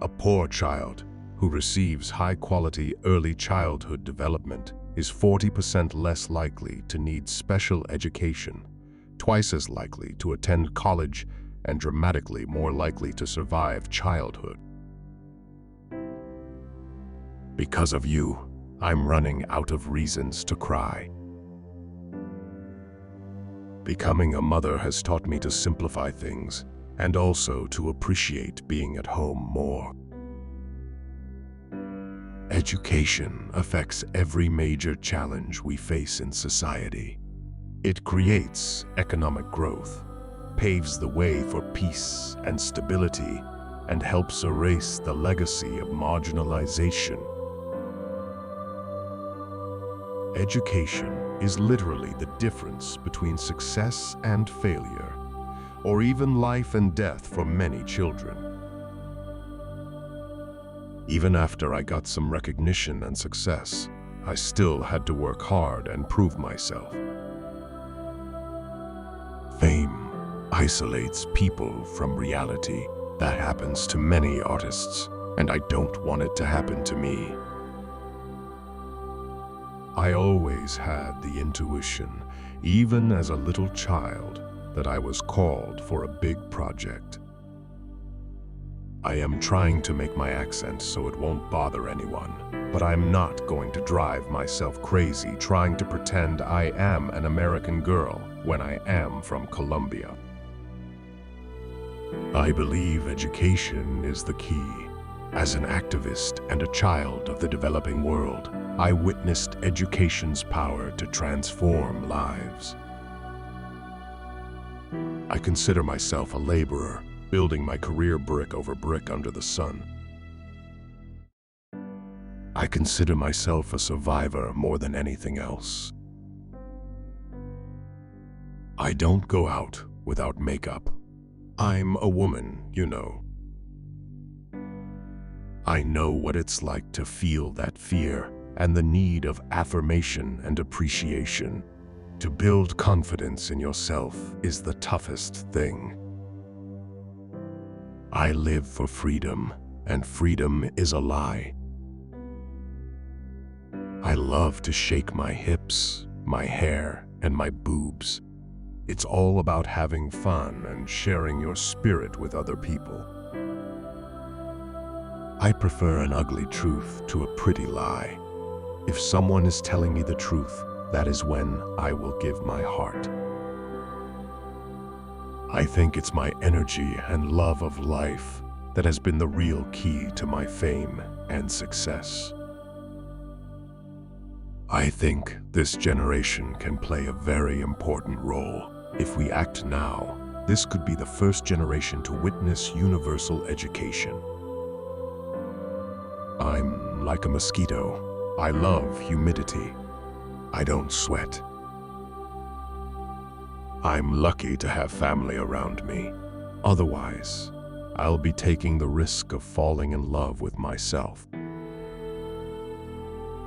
A poor child who receives high-quality early childhood development is 40% less likely to need special education, twice as likely to attend college, and dramatically more likely to survive childhood. Because of you, I'm running out of reasons to cry. Becoming a mother has taught me to simplify things and also to appreciate being at home more. Education affects every major challenge we face in society. It creates economic growth, paves the way for peace and stability, and helps erase the legacy of marginalization. Education is literally the difference between success and failure, or even life and death for many children. Even after I got some recognition and success, I still had to work hard and prove myself. Fame isolates people from reality. That happens to many artists, and I don't want it to happen to me. I always had the intuition, even as a little child, that I was called for a big project. I am trying to make my accent so it won't bother anyone, but I'm not going to drive myself crazy trying to pretend I am an American girl when I am from Colombia. I believe education is the key. As an activist and a child of the developing world, I witnessed education's power to transform lives. I consider myself a laborer, building my career brick over brick under the sun. I consider myself a survivor more than anything else. I don't go out without makeup. I'm a woman, you know. I know what it's like to feel that fear and the need of affirmation and appreciation. To build confidence in yourself is the toughest thing. I live for freedom, and freedom is a lie. I love to shake my hips, my hair, and my boobs. It's all about having fun and sharing your spirit with other people. I prefer an ugly truth to a pretty lie. If someone is telling me the truth, that is when I will give my heart. I think it's my energy and love of life that has been the real key to my fame and success. I think this generation can play a very important role. If we act now, this could be the first generation to witness universal education. I'm like a mosquito. I love humidity. I don't sweat. I'm lucky to have family around me. Otherwise, I'll be taking the risk of falling in love with myself.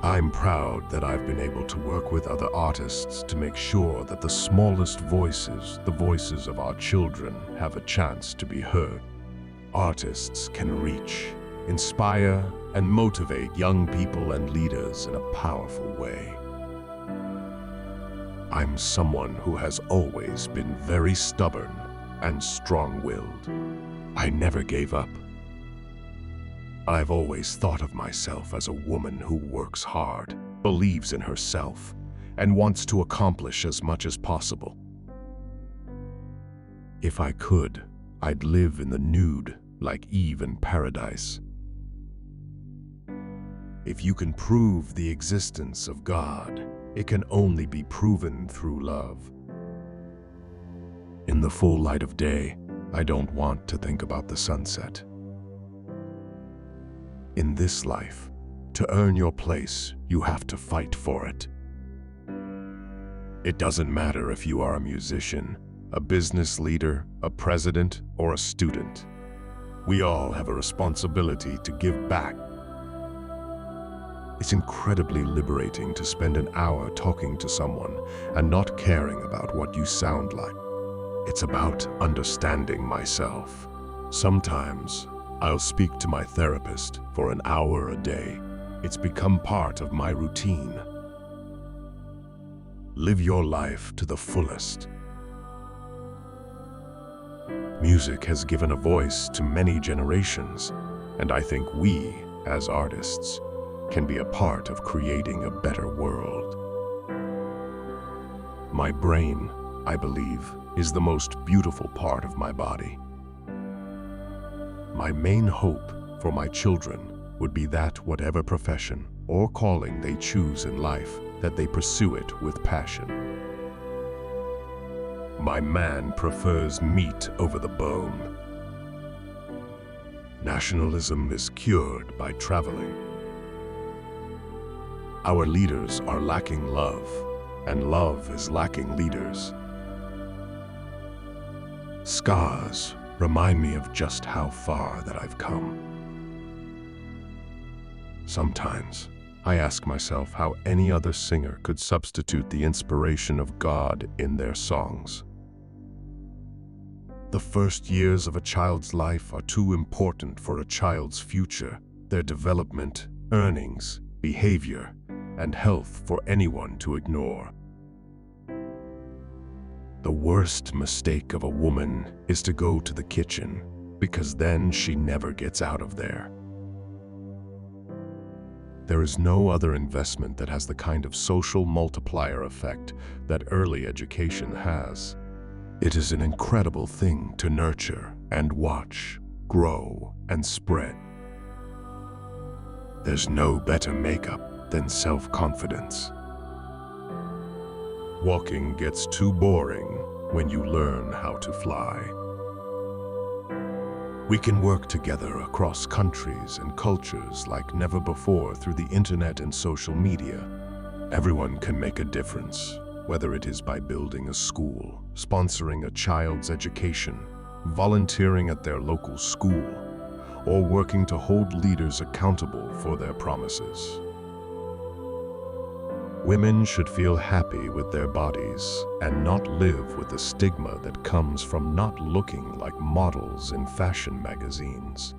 I'm proud that I've been able to work with other artists to make sure that the smallest voices, the voices of our children, have a chance to be heard. Artists can reach, inspire, and motivate young people and leaders in a powerful way. I'm someone who has always been very stubborn and strong-willed. I never gave up. I've always thought of myself as a woman who works hard, believes in herself, and wants to accomplish as much as possible. If I could, I'd live in the nude like Eve in paradise. If you can prove the existence of God, it can only be proven through love. In the full light of day, I don't want to think about the sunset. In this life, to earn your place, you have to fight for it. It doesn't matter if you are a musician, a business leader, a president, or a student. We all have a responsibility to give back. It's incredibly liberating to spend an hour talking to someone and not caring about what you sound like. It's about understanding myself. Sometimes, I'll speak to my therapist for an hour a day. It's become part of my routine. Live your life to the fullest. Music has given a voice to many generations, and I think we, as artists, can be a part of creating a better world. My brain, I believe, is the most beautiful part of my body. My main hope for my children would be that whatever profession or calling they choose in life, that they pursue it with passion. My man prefers meat over the bone. Nationalism is cured by traveling. Our leaders are lacking love, and love is lacking leaders. Scars remind me of just how far that I've come. Sometimes I ask myself how any other singer could substitute the inspiration of God in their songs. The first years of a child's life are too important for a child's future, their development, earnings, behavior, and health for anyone to ignore. The worst mistake of a woman is to go to the kitchen, because then she never gets out of there. There is no other investment that has the kind of social multiplier effect that early education has. It is an incredible thing to nurture and watch, grow and spread. There's no better makeup than self-confidence. Walking gets too boring when you learn how to fly. We can work together across countries and cultures like never before through the internet and social media. Everyone can make a difference, whether it is by building a school, sponsoring a child's education, volunteering at their local school, or working to hold leaders accountable for their promises. Women should feel happy with their bodies and not live with the stigma that comes from not looking like models in fashion magazines.